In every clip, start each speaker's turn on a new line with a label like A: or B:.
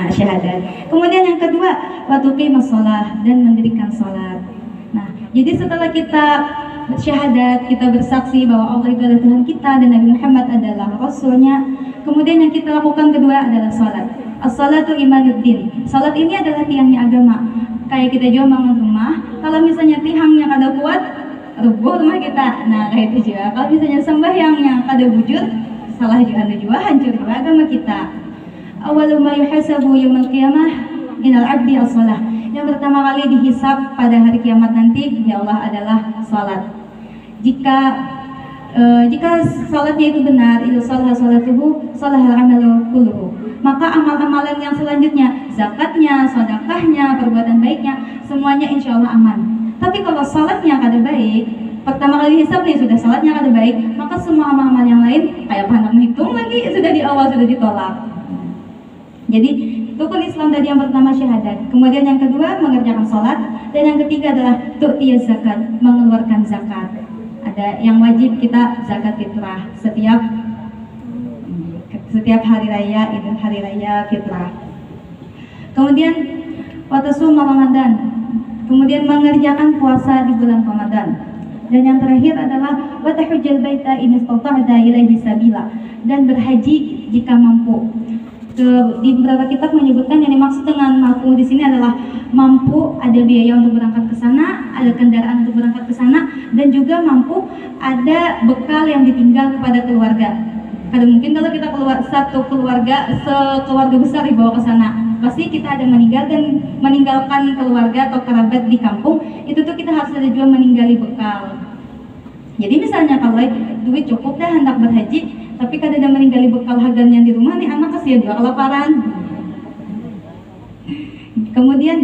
A: syahadat. Kemudian yang kedua, wa tuqimus shalah, dan mendirikan salat. Nah, jadi setelah kita bersyahadat, kita bersaksi bahwa Allah itu adalah Tuhan kita dan Nabi Muhammad adalah Rasulnya. Kemudian yang kita lakukan kedua adalah salat. As-salatu imanuddin. Salat ini adalah tiangnya agama. Kayak kita juga bangun rumah, kalau misalnya tiangnya kada kuat, rubuh rumah kita. Nah, kayak itu juga. Kalau misalnya sembahyangnya kada wujud, salah juga hancur juga agama kita. Awwalu ma yuhasabu yaumil qiyamah minal abdi as-shalah. Yang pertama kali dihisab pada hari kiamat nanti ya Allah adalah salat. Jika salatnya itu benar, itu salatuhu salahal amalu kulluhu, maka amal-amalan yang selanjutnya, zakatnya, sedekahnya, perbuatan baiknya, semuanya insya Allah aman. Tapi kalau salatnya kada baik, pertama kali hisab nih sudah salatnya kada baik, maka semua amal-amal yang lain kayak pandang menghitung lagi sudah di awal sudah ditolak. Jadi rukun Islam tadi yang pertama syahadat, kemudian yang kedua mengerjakan salat, dan yang ketiga adalah tu'tiyaz zakat, mengeluarkan zakat. Ada yang wajib kita zakat fitrah setiap hari raya, Idul hari raya fitrah. Kemudian watasum Ramadan, kemudian mengerjakan puasa di bulan Ramadan. Dan yang terakhir adalah watahujjal baita in istata'ta ilaihi sabila, dan berhaji jika mampu. Di beberapa kitab menyebutkan yang dimaksud dengan mampu di sini adalah mampu ada biaya untuk berangkat ke sana, ada kendaraan untuk berangkat ke sana, dan juga mampu ada bekal yang ditinggal kepada keluarga. Karena mungkin kalau kita keluar satu keluarga, sekeluarga besar dibawa ke sana, pasti kita ada meninggalkan keluarga atau kerabat di kampung, itu tuh kita harus ada juga meninggali bekal. Jadi misalnya kalau duit cukup dah hendak berhaji, tapi kada ada meninggali bekal hagannya di rumah nih, anak kasihan juga kelaparan. Kemudian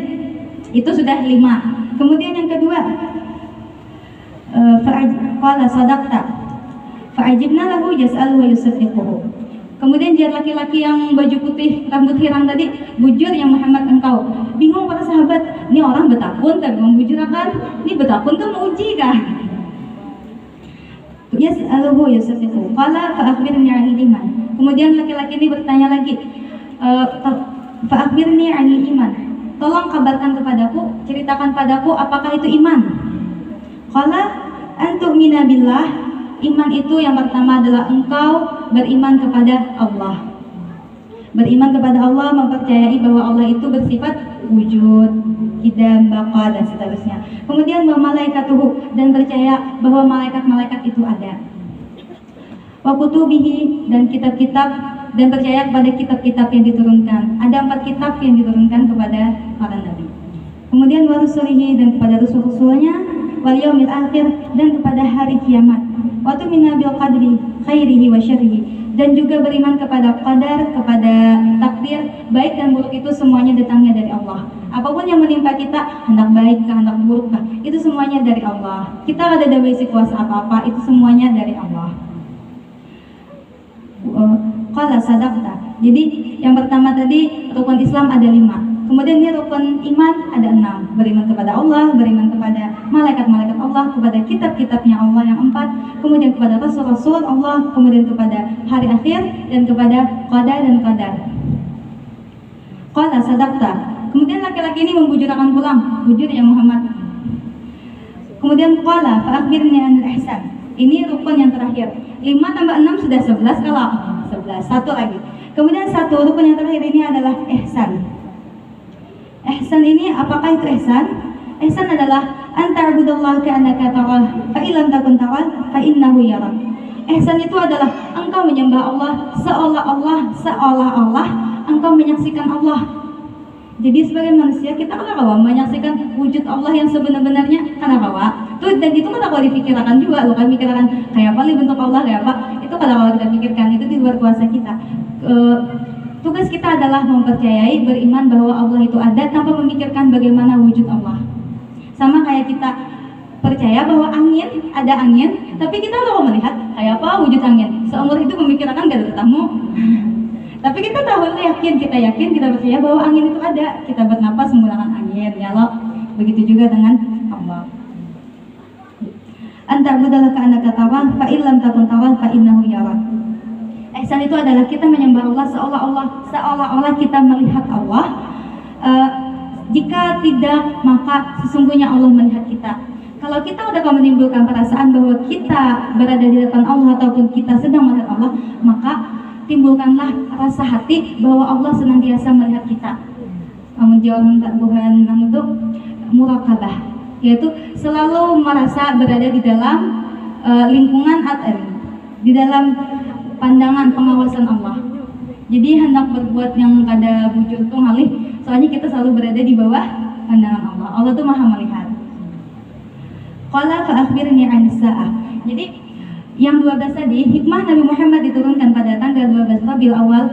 A: itu sudah 5. Kemudian yang kedua, qala sadaqta fa'ajibna lahu yas'alu wa yusaddiquhu. Kemudian dia laki-laki yang baju putih rambut hirang tadi, bujur yang Muhammad engkau. Bingung para sahabat, ini orang betapun tapi bujur akan, ini betapun kan mau uji kah? Yas'aluhu yusaddiquhu. Qala fa'akhbirni 'anil iman. Kemudian laki-laki ini bertanya lagi, fa'akhbirni 'anil iman. Tolong kabarkan kepadaku, ceritakan padaku apakah itu iman. Qala antu'mina billah. Iman itu yang pertama adalah engkau beriman kepada Allah. Beriman kepada Allah, mempercayai bahwa Allah itu bersifat wujud, qidam, baqa, dan seterusnya. Kemudian wa malaikatuhu, dan percaya bahwa malaikat-malaikat itu ada. Wa kutubihi, dan kitab-kitab, dan percaya kepada kitab-kitab yang diturunkan. Ada 4 kitab yang diturunkan kepada para nabi. Kemudian wa rusulihi, dan kepada rasul-rasulnya, wal yaumil akhir, dan kepada hari kiamat. Wa tu'minu bil qadri khairihi wa syarrihi, dan juga beriman kepada qadar, kepada takdir, baik dan buruk itu semuanya datangnya dari Allah. Apapun yang menimpa kita, hendak baik kah, hendak buruk kah, itu semuanya dari Allah. Kita ada basic kuasa apa-apa, itu semuanya dari Allah. Qala sadaqta. Jadi yang pertama tadi rukun Islam ada 5. Kemudian ini rukun iman ada 6. Beriman kepada Allah, beriman kepada malaikat-malaikat Allah, kepada kitab-kitabnya Allah yang 4, kemudian kepada rasul-rasul Allah, kemudian kepada hari akhir, dan kepada qada dan qadar. Qala sadaqta. Kemudian laki-laki ini membujur akan pulang, bujur ya Muhammad. Kemudian qala fa'akhbirni 'anil ihsan. Ini rukun yang terakhir. 5 tambah 6 sudah 11 kalau 11. Satu lagi. Kemudian rukun yang terakhir ini adalah ihsan. Ihsan ini apakah itu ihsan? Ihsan adalah anta'budallaha ka'annaka tarah, fa illam takun tarah fa innahu yarak. Ihsan itu adalah engkau menyembah Allah seolah-olah engkau menyaksikan Allah. Jadi sebagai manusia kita kan kawa menyaksikan wujud Allah yang sebenar-benarnya, kan kawa. Dan itu kan kawa dipikirkan juga, lo kan pikirkan kayak apa bentuk Allah, kayak apa. Itu kan kawa kita pikirkan, itu di luar kuasa kita. Tugas kita adalah mempercayai, beriman bahwa Allah itu ada tanpa memikirkan bagaimana wujud Allah. Sama kayak kita percaya bahwa angin, ada angin, tapi kita nggak melihat kayak apa wujud angin. Seumur itu memikirkan gak ada ketemu. Tapi kita tahu, kita yakin, kita percaya bahwa angin itu ada. Kita bernapas menggunakan angin, ya loh. Begitu juga dengan Allah. Anta'budallaha ka'annaka tarah, fa illam takun tarah fa innahu yarak. Ihsan itu adalah kita menyembah Allah seolah-olah kita melihat Allah. Jika tidak, maka sesungguhnya Allah melihat kita. Kalau kita udah menimbulkan perasaan bahwa kita berada di depan Allah ataupun kita sedang melihat Allah, maka timbulkanlah rasa hati bahwa Allah senantiasa melihat kita. Namun jawaban Tuhan itu muraqabah, yaitu selalu merasa berada di dalam lingkungan di dalam pandangan pengawasan Allah. Jadi hendak berbuat yang kada bujur tuh ngalih, soalnya kita selalu berada di bawah pandangan Allah. Allah tuh maha melihat. Qala fa akhbirni 'anis sa'ah. Jadi yang 12 tadi, hikmah Nabi Muhammad diturunkan pada tanggal 12 Rabiul Awal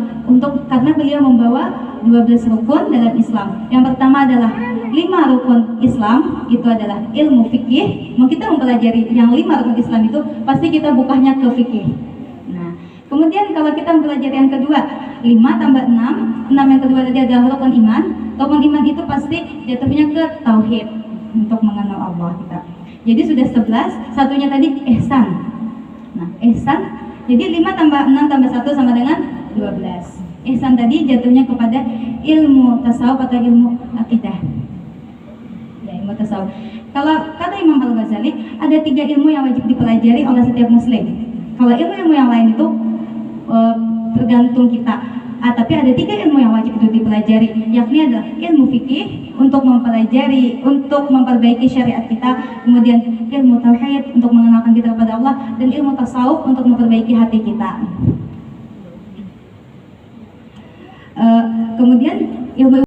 A: karena beliau membawa 12 rukun dalam Islam. Yang pertama adalah 5 rukun Islam, itu adalah ilmu fikih. Mau kita mempelajari yang 5 rukun Islam itu, pasti kita bukanya ke fikih. Nah, kemudian kalau kita mempelajari yang kedua, 5 tambah 6 yang kedua tadi adalah rukun iman. Rukun iman itu pasti jatuhnya ke tauhid, untuk mengenal Allah kita. Jadi sudah 11, satunya tadi ihsan. Nah, ihsan, jadi 5 tambah 6 tambah 1 sama dengan 12. Ihsan tadi jatuhnya kepada ilmu tasawuf atau ilmu akidah. Ya, ilmu tasawuf. Kalau kata Imam Al-Ghazali, ada 3 ilmu yang wajib dipelajari oleh setiap muslim. Kalau ilmu-ilmu yang lain itu tergantung kita. Tapi ada 3 ilmu yang wajib itu dipelajari, yakni adalah ilmu fikih untuk mempelajari, untuk memperbaiki syariat kita, kemudian ilmu tauhid untuk mengenalkan kita kepada Allah, dan ilmu tasawuf untuk memperbaiki hati kita. Kemudian ilmu